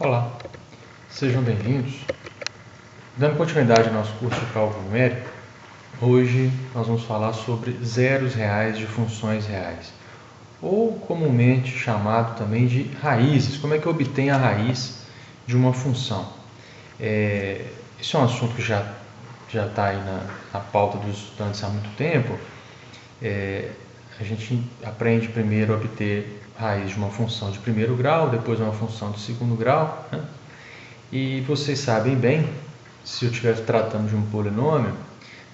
Olá, sejam bem-vindos. Dando continuidade ao nosso curso de cálculo numérico, hoje nós vamos falar sobre zeros reais de funções reais, ou comumente chamado também de raízes. Como é que eu obtenho a raiz de uma função? Isso é um assunto que já está aí na pauta dos estudantes há muito tempo. A gente aprende primeiro a obter raiz de uma função de primeiro grau, depois uma função de segundo grau, né? E vocês sabem bem, se eu estiver tratando de um polinômio,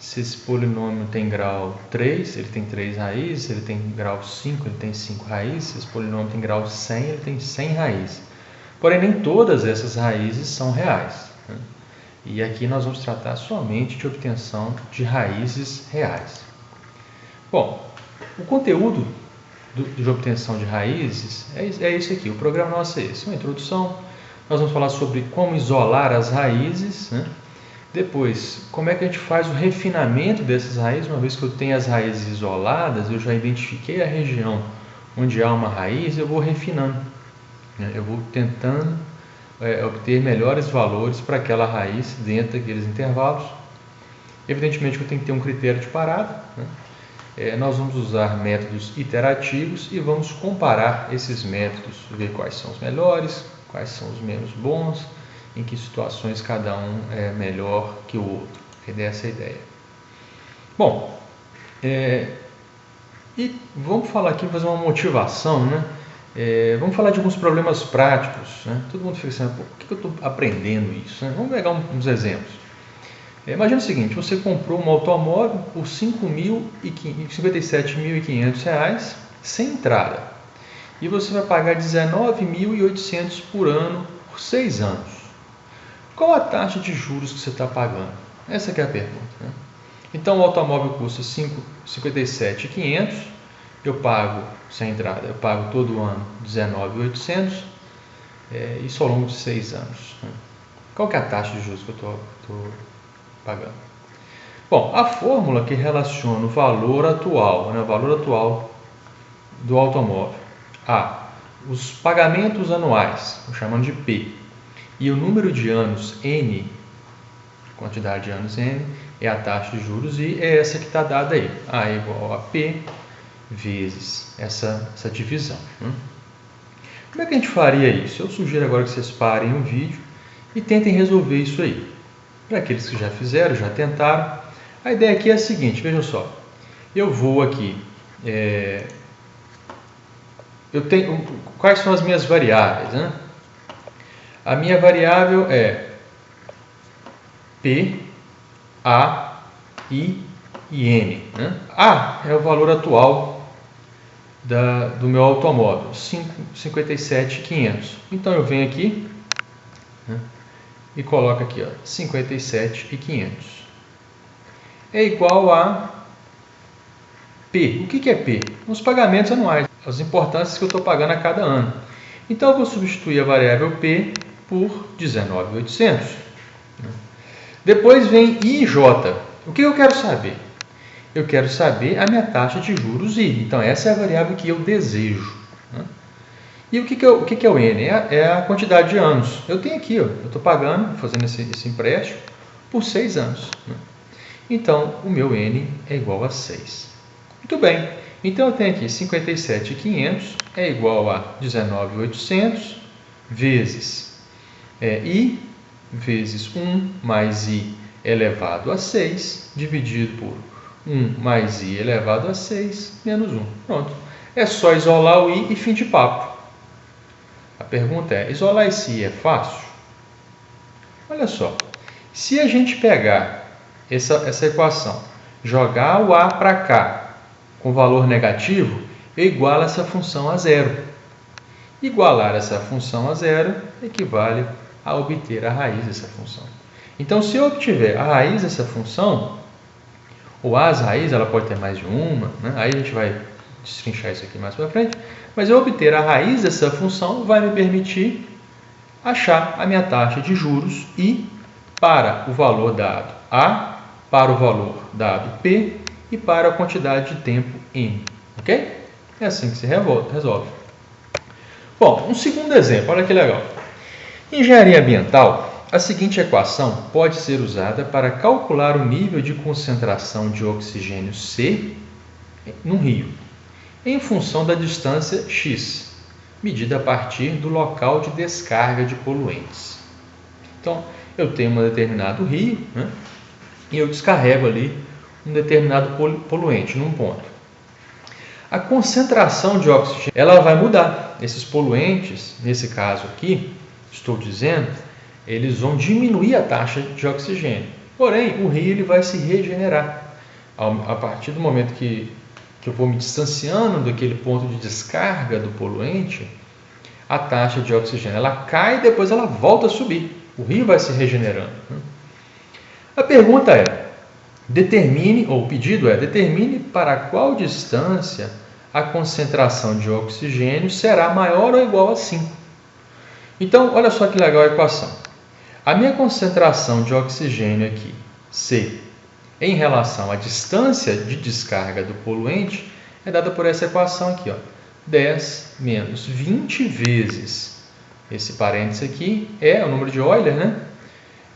se esse polinômio tem grau 3, ele tem 3 raízes, se ele tem grau 5, ele tem 5 raízes, se esse polinômio tem grau 100, ele tem 100 raízes. Porém, nem todas essas raízes são reais, né? E aqui nós vamos tratar somente de obtenção de raízes reais. Bom, o conteúdo de obtenção de raízes é isso aqui. O programa nosso é esse, uma introdução. Nós vamos falar sobre como isolar as raízes, né? Depois, como é que a gente faz o refinamento dessas raízes. Uma vez que eu tenho as raízes isoladas, eu já identifiquei a região onde há uma raiz, eu vou refinando, né? Eu vou tentando obter melhores valores para aquela raiz dentro daqueles intervalos. Evidentemente que eu tenho que ter um critério de parada, né? Nós vamos usar métodos iterativos e vamos comparar esses métodos, ver quais são os melhores, quais são os menos bons, em que situações cada um é melhor que o outro. Essa é a ideia. Bom, e vamos falar aqui, fazer uma motivação, né? Vamos falar de alguns problemas práticos, né? Todo mundo fica assim, por que eu estou aprendendo isso, né? Vamos pegar uns exemplos. Imagina o seguinte, você comprou um automóvel por R$ 57.500 sem entrada e você vai pagar R$ 19.800 por ano por 6 anos. Qual a taxa de juros que você está pagando? Essa que é a pergunta, né? Então o automóvel custa R$ 57.500, eu pago sem entrada, eu pago todo ano R$ 19.800, isso ao longo de 6 anos, né? Qual que é a taxa de juros que eu estou pagando? Bom, a fórmula que relaciona o valor atual, né, o valor atual do automóvel a os pagamentos anuais, chamando de P, e o número de anos N, quantidade de anos N, é a taxa de juros, e é essa que está dada aí, A é igual a P vezes essa divisão, né? Como é que a gente faria isso? Eu sugiro agora que vocês parem o vídeo e tentem resolver isso aí. Para aqueles que já fizeram, já tentaram, a ideia aqui é a seguinte, vejam só. Eu vou aqui, eu tenho, quais são as minhas variáveis, né? A minha variável é P, A, I e N, né? A é o valor atual do meu automóvel, 57.500. Então eu venho aqui, né, e coloco aqui, ó, 57.500 é igual a P. O que é P? Os pagamentos anuais, as importâncias que eu estou pagando a cada ano. Então eu vou substituir a variável P por 19.800. Depois vem I e J. O que eu quero saber? Eu quero saber a minha taxa de juros I. Então essa é a variável que eu desejo, né? E o que é o N? É a quantidade de anos. Eu tenho aqui, ó, eu estou pagando, fazendo esse empréstimo por 6 anos, né? Então, o meu N é igual a 6. Muito bem. Então, eu tenho aqui 57.500 é igual a 19.800 vezes I vezes 1 mais I elevado a 6 dividido por 1 mais I elevado a 6 menos 1. Pronto. É só isolar o I e fim de papo. A pergunta é, isolar esse I é fácil? Olha só, se a gente pegar essa equação, jogar o A para cá com valor negativo, eu igualo essa função a zero. Igualar essa função a zero equivale a obter a raiz dessa função. Então, se eu obtiver a raiz dessa função, ou as raízes, ela pode ter mais de uma, né? Aí a gente vai destrinchar isso aqui mais para frente, mas eu obter a raiz dessa função vai me permitir achar a minha taxa de juros I para o valor dado A, para o valor dado P e para a quantidade de tempo N. Ok? É assim que se resolve. Bom, um segundo exemplo, olha que legal. Em engenharia ambiental, a seguinte equação pode ser usada para calcular o nível de concentração de oxigênio C num rio, em função da distância x, medida a partir do local de descarga de poluentes. Então, eu tenho um determinado rio, né, e eu descarrego ali um determinado poluente num ponto. A concentração de oxigênio ela vai mudar. Esses poluentes, nesse caso aqui, estou dizendo, eles vão diminuir a taxa de oxigênio. Porém, o rio ele vai se regenerar. A partir do momento que eu vou me distanciando daquele ponto de descarga do poluente, a taxa de oxigênio ela cai e depois ela volta a subir. O rio vai se regenerando. A pergunta é, o pedido é, determine para qual distância a concentração de oxigênio será maior ou igual a 5. Então, olha só que legal a equação. A minha concentração de oxigênio aqui, C, em relação à distância de descarga do poluente, é dada por essa equação aqui, ó, 10 menos 20 vezes, esse parênteses aqui é o número de Euler, né?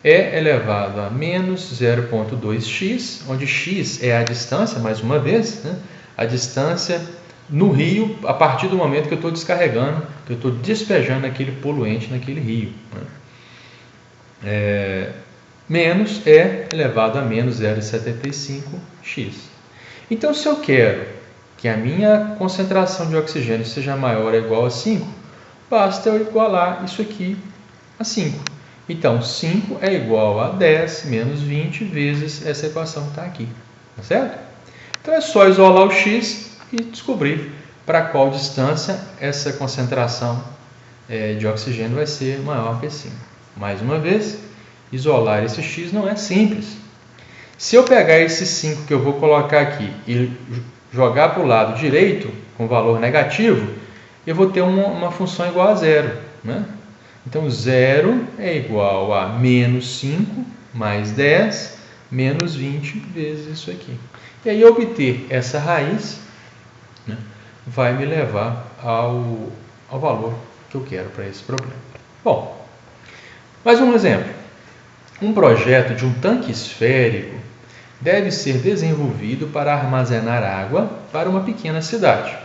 É elevado a menos 0,2x, onde x é a distância, mais uma vez, né? A distância no rio a partir do momento que eu estou descarregando, que eu estou despejando aquele poluente naquele rio. Né? Menos é elevado a menos 0,75x. Então, se eu quero que a minha concentração de oxigênio seja maior ou igual a 5, basta eu igualar isso aqui a 5. Então, 5 é igual a 10 menos 20 vezes essa equação que está aqui. Tá certo? Então, é só isolar o x e descobrir para qual distância essa concentração de oxigênio vai ser maior que 5. Mais uma vez, isolar esse x não é simples. Se eu pegar esse 5 que eu vou colocar aqui e jogar para o lado direito, com valor negativo, eu vou ter uma função igual a zero. Né? Então, 0 é igual a menos 5 mais 10 menos 20 vezes isso aqui. E aí, obter essa raiz, né, vai me levar ao valor que eu quero para esse problema. Bom, mais um exemplo. Um projeto de um tanque esférico deve ser desenvolvido para armazenar água para uma pequena cidade.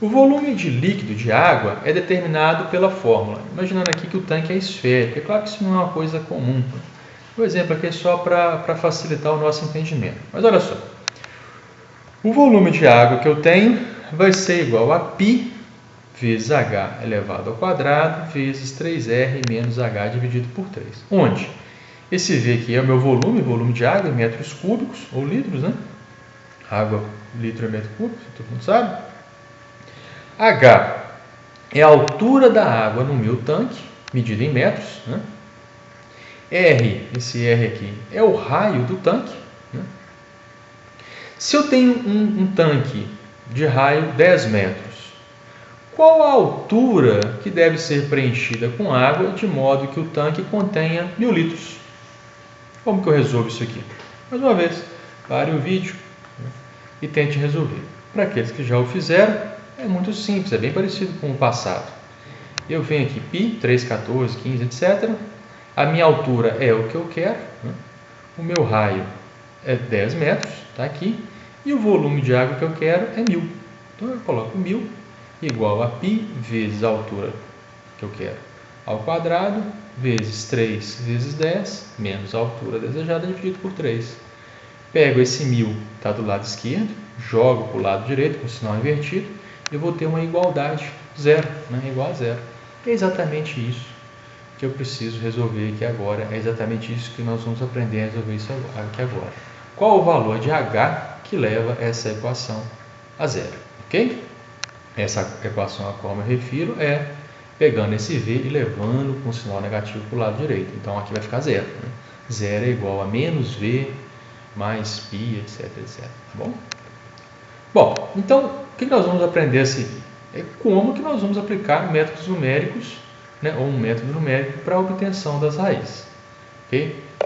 O volume de líquido de água é determinado pela fórmula. Imaginando aqui que o tanque é esférico. É claro que isso não é uma coisa comum. O exemplo aqui é só para facilitar o nosso entendimento. Mas olha só. O volume de água que eu tenho vai ser igual a π vezes h elevado ao quadrado vezes 3r menos h dividido por 3. Onde? Esse V aqui é o meu volume de água em metros cúbicos ou litros, né? Água, litro é metro cúbico, todo mundo sabe. H é a altura da água no meu tanque, medida em metros. Né? R, esse R aqui, é o raio do tanque. Né? Se eu tenho um tanque de raio 10 metros, qual a altura que deve ser preenchida com água de modo que o tanque contenha 1000 litros? Como que eu resolvo isso aqui? Mais uma vez, pare o vídeo, né, e tente resolver. Para aqueles que já o fizeram, é muito simples, é bem parecido com o passado. Eu venho aqui π, 3, 14, 15, etc. A minha altura é o que eu quero. Né? O meu raio é 10 metros, está aqui. E o volume de água que eu quero é 1000. Então eu coloco 1000 igual a π vezes a altura que eu quero ao quadrado, vezes 3 vezes 10, menos a altura desejada, dividido por 3. Pego esse 1000, está do lado esquerdo, jogo para o lado direito, com o sinal invertido, eu vou ter uma igualdade, zero, né? Igual a zero. É exatamente isso que eu preciso resolver aqui agora, é exatamente isso que nós vamos aprender a resolver isso aqui agora. Qual o valor de H que leva essa equação a zero? Ok? Essa equação a qual eu me refiro é pegando esse V e levando com o sinal negativo para o lado direito. Então, aqui vai ficar zero. Né? Zero é igual a menos V mais π, etc, etc. Tá bom? Bom, então, o que nós vamos aprender a seguir? É como que nós vamos aplicar métodos numéricos, né, ou um método numérico para a obtenção das raízes. Okay?